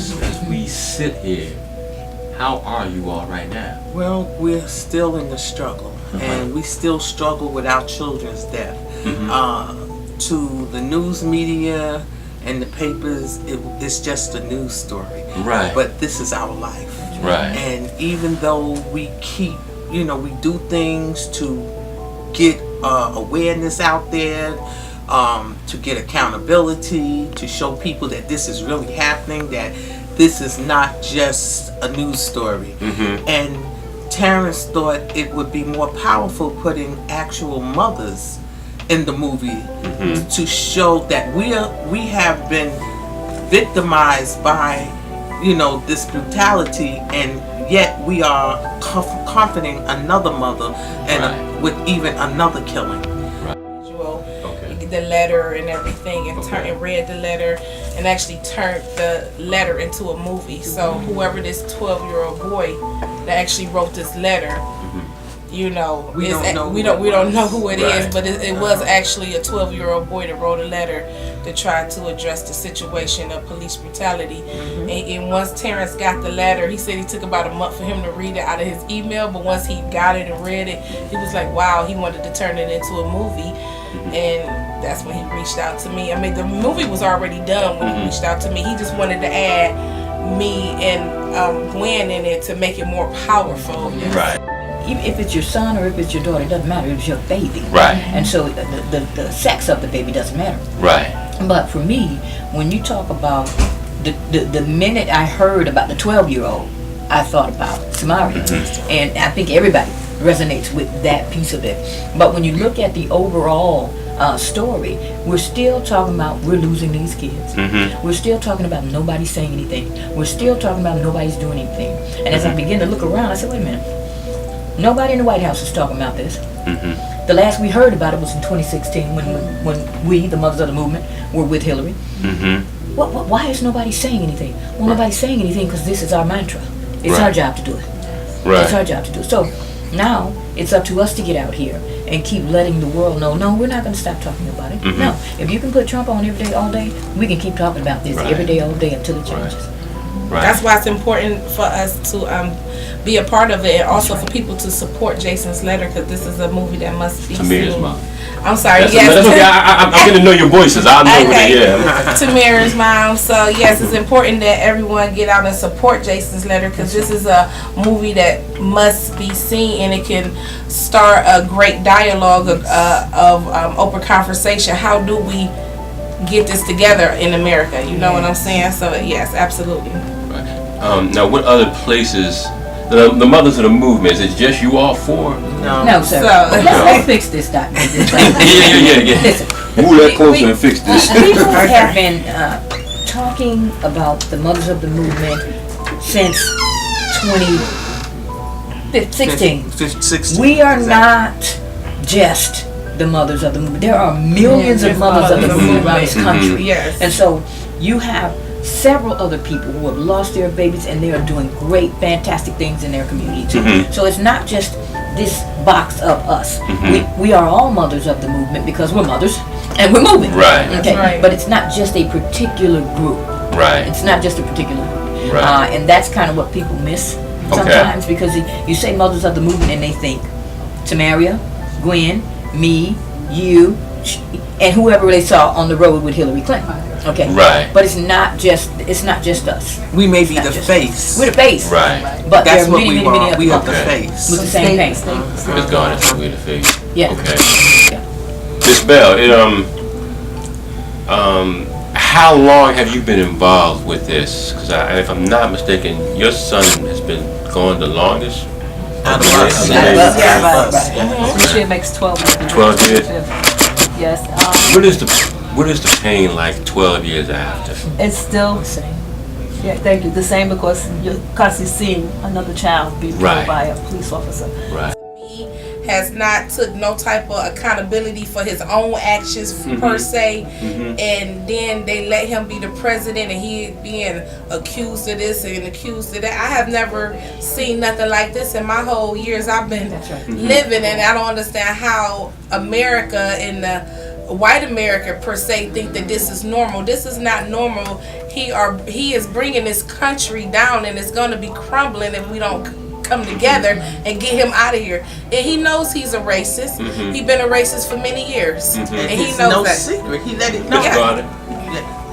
as we sit here, how are you all right now? Well, we're still in the struggle, and we still struggle with our children's death. To the news media and the papers, it's just a news story. Right. But this is our life. Right. And even though we keep, we do things to get awareness out there, to get accountability, to show people that this is really happening, that this is not just a news story. And Terrence thought it would be more powerful putting actual mothers in the movie to show that we have been victimized by this brutality, and yet we are comforting another mother and with even another killing. The letter and everything, and read the letter and actually turned the letter into a movie. So whoever this 12-year-old boy that actually wrote this letter, we don't know who it is, but it was actually a 12-year-old boy that wrote a letter to try to address the situation of police brutality. And once Terrence got the letter, he said he took about a month for him to read it out of his email, but once he got it and read it, he was like, wow, he wanted to turn it into a movie. And that's when he reached out to me. I mean, the movie was already done when he reached out to me. He just wanted to add me and Gwen in it to make it more powerful. Right. Even if it's your son or if it's your daughter, it doesn't matter. It's your baby. Right. And so the sex of the baby doesn't matter. Right. But for me, when you talk about the minute I heard about the 12-year-old, I thought about Samaria. And I think everybody resonates with that piece of it. But when you look at the overall story, we're still talking about we're losing these kids. We're still talking about nobody's saying anything. We're still talking about nobody's doing anything. And as I begin to look around, I said, wait a minute. Nobody in the White House is talking about this. The last we heard about it was in 2016 when we, the mothers of the movement, were with Hillary. Why is nobody saying anything? Well, nobody's saying anything because this is our mantra. It's our job to do it. It's our job to do it. So now it's up to us to get out here and keep letting the world know, no, we're not going to stop talking about it. No, if you can put Trump on every day, all day, we can keep talking about this every day, all day until it changes. That's why it's important for us to be a part of it, and also for people to support Jason's Letter, because this is a movie that must be Tamira's seen. mom. I'm sorry, That's yes. okay. I'm getting to know your voices. I know what Tamira's mom. So yes, it's important that everyone get out and support Jason's Letter, because this is a movie that must be seen, and it can start a great dialogue of open conversation. How do we get this together in America? You know what I'm saying? So yes, absolutely. Now, what other places, the mothers of the movement, is it just you all four? No, sir. Let's fix this, Doctor. Yeah. Listen, Move that closer and fix this. people have been talking about the mothers of the movement since 2016. We are not just the mothers of the movement. There are millions of mothers of the movement around this country. Yes. And so you have several other people who have lost their babies, and they are doing great, fantastic things in their community too. So it's not just this box of us. We are all mothers of the movement because we're mothers and we're moving. Right. Okay. But it's not just a particular group. Right. It's not just a particular group. Right. And that's kind of what people miss sometimes, because you say mothers of the movement and they think Samaria, Gwen, me, you, and whoever they saw on the road with Hillary Clinton. Okay. Right. But it's not just us. We may be the face. We're the face. Right. But That's there are what many, we many, are. many We other are the Okay. face. with the same pain. It's gone. It's we're the face. Yeah. Okay. Miss Bell, how long have you been involved with this? Because if I'm not mistaken, your son has been gone the longest. Out of us. This year makes 12 years. 12 years. Yes. What is the pain like 12 years after? It's still the same. Yeah, thank you. The same, because you're constantly seeing another child be killed by a police officer. Right. He has not took no type of accountability for his own actions per se, and then they let him be the president, and he being accused of this and accused of that. I have never seen nothing like this in my whole years I've been living, and I don't understand how America in the white America per se think that this is normal. This is not normal. He is bringing this country down, and it's going to be crumbling if we don't come together and get him out of here. And he knows he's a racist. He's been a racist for many years, and he It's knows no that. secret. He let it know.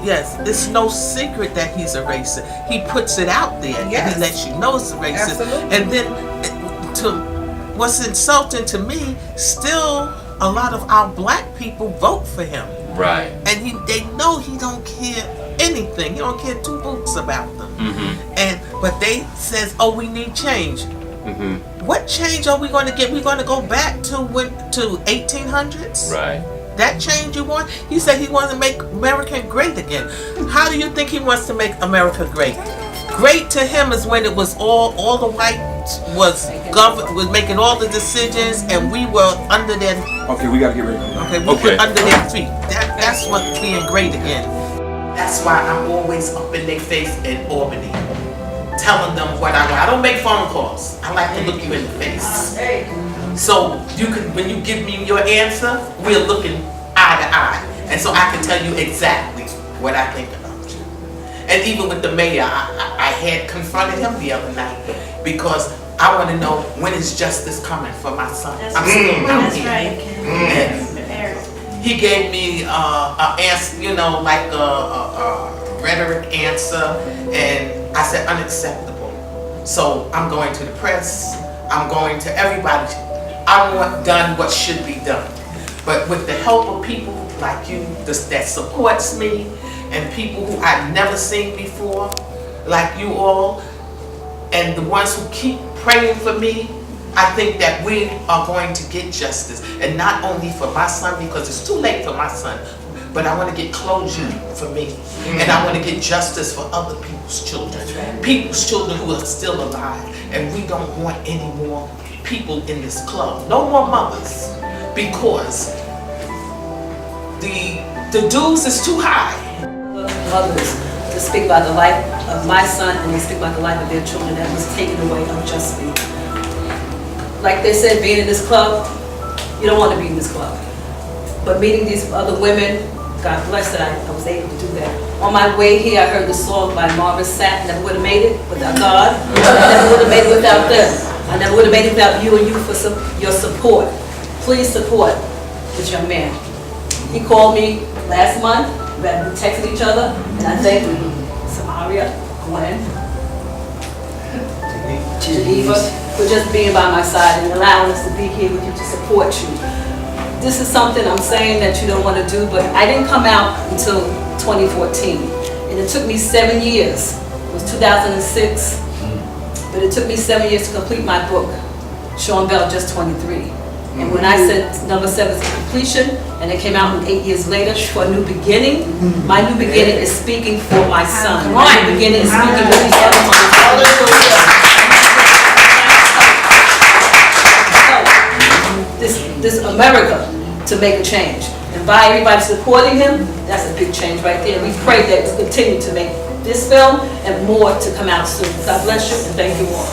Yes, it's no secret that he's a racist. He puts it out there, and Yes. he lets you know it's a racist. Absolutely. And then, what's insulting to me, still a lot of our black people vote for him, Right. and they know he don't care anything. He don't care two boots about them. But they says, oh, we need change. What change are we going to get? We're going to go back to 1800s. Right. That change you want? He said he wants to make America great again. How do you think he wants to make America great? Great to him is when it was all the whites was making all the decisions, and we were under their Okay, we gotta get ready. we were under their feet. That's what being great again. That's why I'm always up in their face in Albany, telling them what I want. I don't make phone calls. I like to look you in the face. So when you give me your answer, we're looking eye to eye, and so I can tell you exactly what I think about you. And even with the mayor, I had confronted him the other night because I want to know, when is justice coming for my son? I'm still out here. And he gave me an answer, like a rhetoric answer, and I said unacceptable. So I'm going to the press. I'm going to everybody. I want done what should be done. But with the help of people like you that supports me, and people who I've never seen before, like you all, and the ones who keep praying for me, I think that we are going to get justice. And not only for my son, because it's too late for my son, but I want to get closure for me. And I want to get justice for other people's children. People's children who are still alive. And we don't want any more people in this club. No more mothers. Because the dues is too high. Mothers to speak about the life of my son, and they speak about the life of their children that was taken away unjustly. Like they said, being in this club, you don't want to be in this club. But meeting these other women, God bless that I was able to do that. On my way here, I heard the song by Marvin Sapp, Never Would Have Made It Without God. I never would have made it without them. I never would have made it without you and you for your support. Please support this young man. He called me last month. We texted each other, and I thank Samaria, Gwen, Geneva for just being by my side and allowing us to be here with you to support you. This is something I'm saying that you don't want to do, but I didn't come out until 2014. And it took me 7 years. It was 2006, but it took me 7 years to complete my book, Sean Bell, Just 23. And when I said number 7 is completion, and it came out 8 years later for a new beginning, my new beginning is speaking for my son. My new beginning is speaking with these other mothers. This America to make a change. And by everybody supporting him, that's a big change right there. We pray that we'll continue to make this film and more to come out soon. God bless you and thank you all.